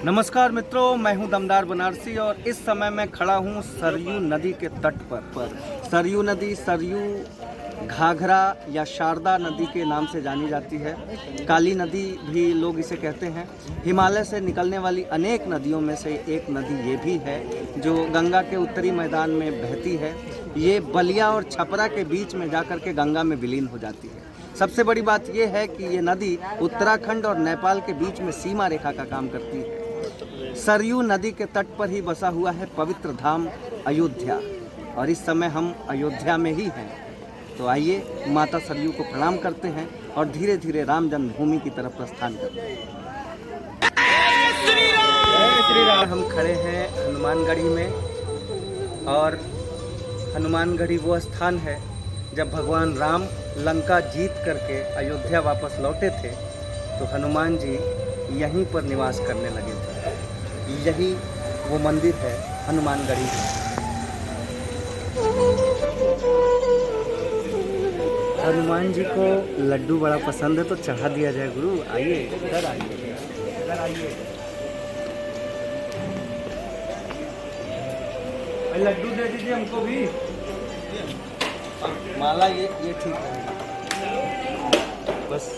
नमस्कार मित्रों, मैं हूं दमदार बनारसी और इस समय मैं खड़ा हूं सरयू नदी के तट पर। सरयू नदी सरयू, घाघरा या शारदा नदी के नाम से जानी जाती है। काली नदी भी लोग इसे कहते हैं। हिमालय से निकलने वाली अनेक नदियों में से एक नदी ये भी है जो गंगा के उत्तरी मैदान में बहती है। ये बलिया और छपरा के बीच में जाकर के गंगा में विलीन हो जाती है। सबसे बड़ी बात यह है कि ये नदी उत्तराखंड और नेपाल के बीच में सीमा रेखा का काम करती है। सरयू नदी के तट पर ही बसा हुआ है पवित्र धाम अयोध्या और इस समय हम अयोध्या में ही हैं। तो आइए माता सरयू को प्रणाम करते हैं और धीरे धीरे राम जन्मभूमि की तरफ प्रस्थान करते हैं। जय श्री राम। हम खड़े हैं हनुमानगढ़ी में और हनुमानगढ़ी वो स्थान है जब भगवान राम लंका जीत करके अयोध्या वापस लौटे थे तो हनुमान जी यहीं पर निवास करने लगे थे। यही वो मंदिर है हनुमानगढ़ी। हनुमान जी को लड्डू बड़ा पसंद है तो चढ़ा दिया जाए। गुरु आइए, इधर आइए, इधर आइए। लड्डू दे दीजिए हमको भी। माला ये ठीक रहेगा बस।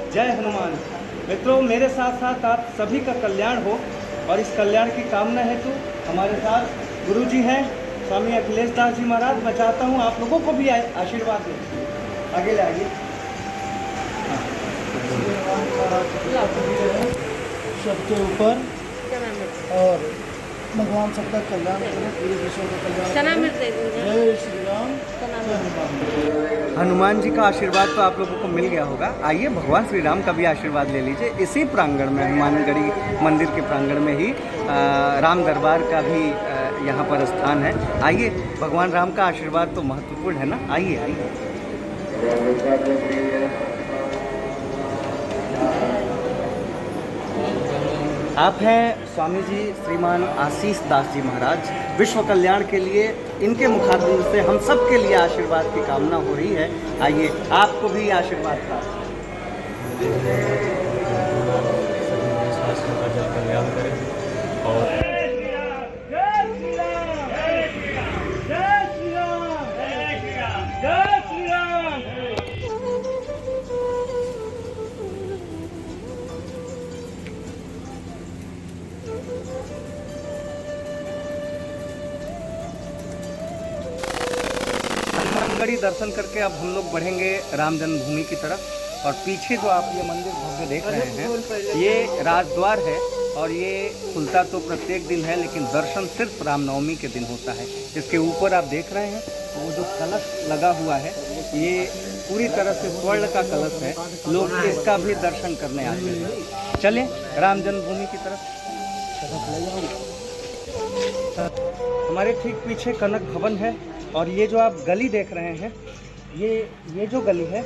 जय हनुमान। मित्रों, मेरे साथ साथ आप सभी का कल्याण हो और इस कल्याण की कामना हेतु हमारे साथ गुरु जी हैं स्वामी अखिलेश दास जी महाराज। मैं चाहता हूँ आप लोगों को भी आशीर्वाद दें। आगे ले आइए। सबके ऊपर और भगवान सबका कल्याण करें, पूरे विश्व का कल्याण करें। जय श्री राम। हनुमान जी का आशीर्वाद तो आप लोगों को मिल गया होगा। आइए भगवान श्री राम का भी आशीर्वाद ले लीजिए। इसी प्रांगण में, हनुमानगढ़ी मंदिर के प्रांगण में ही राम दरबार का भी यहाँ पर स्थान है। आइए, भगवान राम का आशीर्वाद तो महत्वपूर्ण है ना। आइए आइए। आप हैं स्वामी जी श्रीमान आशीष दास जी महाराज। विश्व कल्याण के लिए इनके मुखारबिंद से हम सब के लिए आशीर्वाद की कामना हो रही है। आइए, आपको भी आशीर्वाद प्राप्त। कल्याण करें और हनुमानगढ़ी दर्शन करके अब हम लोग बढ़ेंगे राम जन्मभूमि की तरफ। और पीछे जो आप ये मंदिर भव्य देख रहे हैं ये राजद्वार है और ये खुलता तो प्रत्येक दिन है लेकिन दर्शन सिर्फ रामनवमी के दिन होता है। इसके ऊपर आप देख रहे हैं वो जो कलश लगा हुआ है ये पूरी तरह से स्वर्ण का कलश है। लोग इसका भी दर्शन करने आते हैं। चलें राम जन्मभूमि की तरफ। हमारे ठीक पीछे कनक भवन है और ये जो आप गली देख रहे हैं ये जो गली है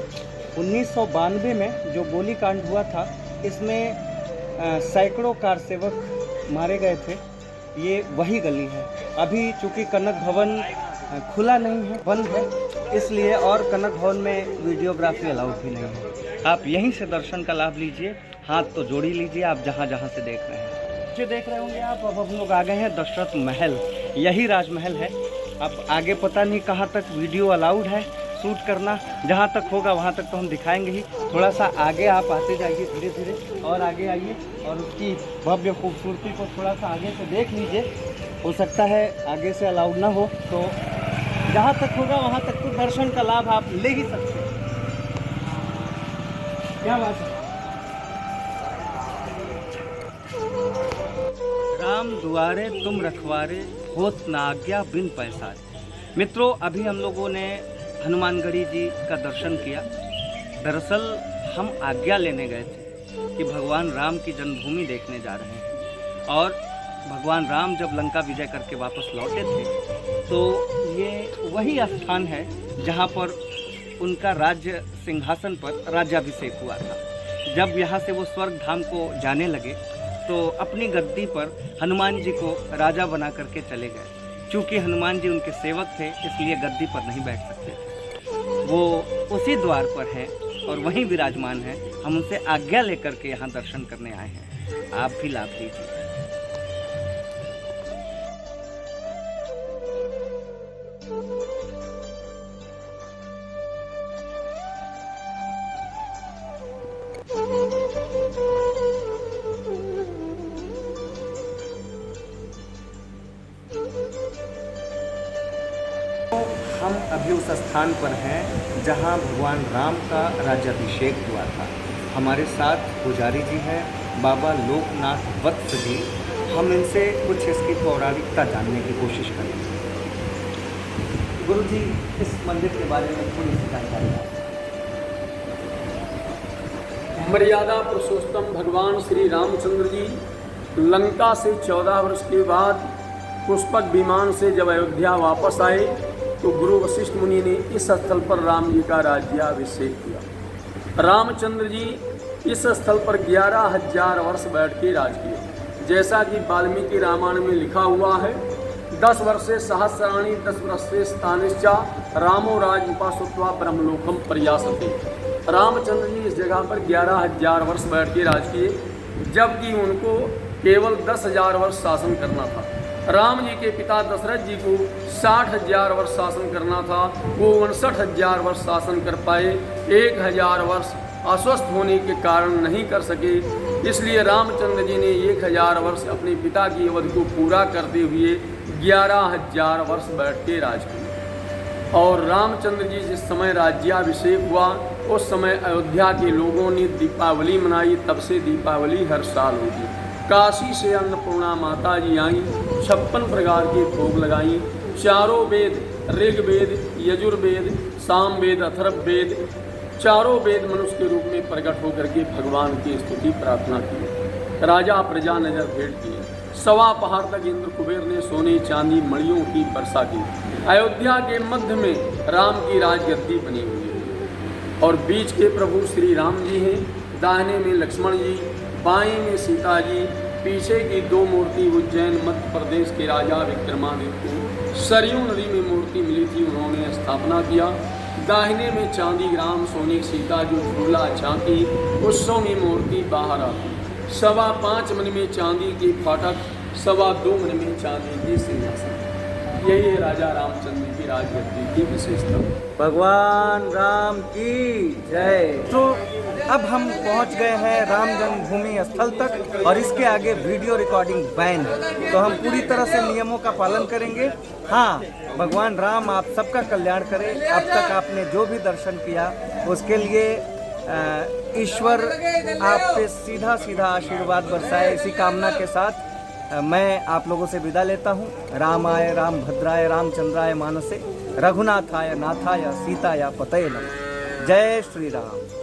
1992 में जो गोली कांड हुआ था इसमें सैकड़ों कार सेवक मारे गए थे। ये वही गली है। अभी चूँकि कनक भवन खुला नहीं है, बंद है, इसलिए और कनक भवन में वीडियोग्राफी अलाउड भी नहीं है। आप यहीं से दर्शन का लाभ लीजिए। हाथ तो जोड़ी लीजिए आप जहाँ जहाँ से देख रहे हैं। जो देख रहे होंगे आप, अब हम लोग आ गए हैं दशरथ महल। यही राजमहल है। अब आगे पता नहीं कहाँ तक वीडियो अलाउड है शूट करना। जहाँ तक होगा वहाँ तक तो हम दिखाएंगे ही। थोड़ा सा आगे आप आते जाइए, धीरे धीरे और आगे आइए और उसकी भव्य खूबसूरती को थोड़ा सा आगे से देख लीजिए। हो सकता है आगे से अलाउड ना हो तो जहाँ तक होगा वहाँ तक तो दर्शन का लाभ आप ले ही सकते हैं। क्या बात है। राम दुआरे तुम रखवारे, होत ना आज्ञा बिन पैसारे। मित्रों, अभी हम लोगों ने हनुमानगढ़ी जी का दर्शन किया। दरअसल हम आज्ञा लेने गए थे कि भगवान राम की जन्मभूमि देखने जा रहे हैं, और भगवान राम जब लंका विजय करके वापस लौटे थे तो ये वही स्थान है जहाँ पर उनका राज्य सिंहासन पर राज्याभिषेक हुआ था। जब यहाँ से वो स्वर्ग धाम को जाने लगे तो अपनी गद्दी पर हनुमान जी को राजा बना करके चले गए। चूँकि हनुमान जी उनके सेवक थे इसलिए गद्दी पर नहीं बैठ सकते थे। वो उसी द्वार पर हैं और वहीं विराजमान हैं। हम उनसे आज्ञा लेकर के यहाँ दर्शन करने आए हैं। आप भी लाभ लीजिए। हम अभी उस स्थान पर हैं जहां भगवान राम का राज्याभिषेक हुआ था। हमारे साथ पुजारी जी हैं, बाबा लोकनाथ वत्स जी। हम इनसे कुछ इसकी पौराणिकता जानने की कोशिश करेंगे। गुरु जी, इस मंदिर के बारे में थोड़ी सी जानकारी दें। मर्यादा पुरुषोत्तम भगवान श्री रामचंद्र जी लंका से 14 वर्ष के बाद पुष्पक विमान से जब अयोध्या वापस आए तो गुरु वशिष्ठ मुनि ने इस स्थल पर राम जी का राज्याभिषेक किया। रामचंद्र जी इस स्थल पर 11,000 वर्ष बैठ के राज किए। जैसा कि वाल्मीकि रामायण में लिखा हुआ है, 10 वर्षे सहस्राणि 10 वर्षे स्थानिश्चा रामो राजमुपाश्रुत्वा ब्रह्मलोकम प्रयासते। रामचंद्र जी इस जगह पर 11,000 वर्ष बैठ के राज किए, जबकि उनको केवल 10,000 वर्ष शासन करना था। राम जी के पिता दशरथ जी को 60,000 वर्ष शासन करना था, वो 59,000 वर्ष शासन कर पाए। 1,000 वर्ष अस्वस्थ होने के कारण नहीं कर सके, इसलिए रामचंद्र जी ने 1,000 वर्ष अपने पिता की अवधि को पूरा करते हुए 11,000 वर्ष बैठ के राज किया। और रामचंद्र जी जिस समय राज्याभिषेक हुआ उस समय अयोध्या के लोगों ने दीपावली मनाई। तब से दीपावली हर साल होगी। काशी से अन्नपूर्णा माता जी आई, 56 प्रकार के भोग लगाई। चारों वेद, ऋग्वेद, यजुर्वेद, सामवेद, अथर्ववेद, चारों वेद मनुष्य के रूप में प्रकट होकर के भगवान की स्तुति प्रार्थना की। राजा प्रजा नजर भेंट किए। 1.25 पहाड़ तक इंद्र कुबेर ने सोने चांदी मणियों की वर्षा की। अयोध्या के मध्य में राम की राजगद्दी बनी हुई है और बीच के प्रभु श्री राम जी हैं, दाहिने में लक्ष्मण जी, बाएं में सीता जी। पीछे की 2 मूर्ति उज्जैन मध्य प्रदेश के राजा विक्रमादित्य को सरयू नदी में मूर्ति मिली थी, उन्होंने स्थापना किया। दाहिने में चांदी ग्राम सोनी सीता जो झूला झांकी उत्सव में मूर्ति बाहर आती। 5.25 मन में चांदी की फाटक, 2.25 मन में चांदी की सिंहासन। यही है राजा रामचंद्र की राजगद्दी की विशेषता। भगवान राम की जय। तो अब हम पहुंच गए हैं राम जन्मभूमि स्थल तक और इसके आगे वीडियो रिकॉर्डिंग बैन है, तो हम पूरी तरह से नियमों का पालन करेंगे। हाँ, भगवान राम आप सबका कल्याण करें। अब तक आपने जो भी दर्शन किया उसके लिए ईश्वर आप पे सीधा सीधा आशीर्वाद बरसाए, इसी कामना के साथ मैं आप लोगों से विदा लेता हूँ। रामाय राम भद्राय रामचंद्राय मानसे रघुनाथाय नाथाय सीताय पतये नमः। जय श्री राम।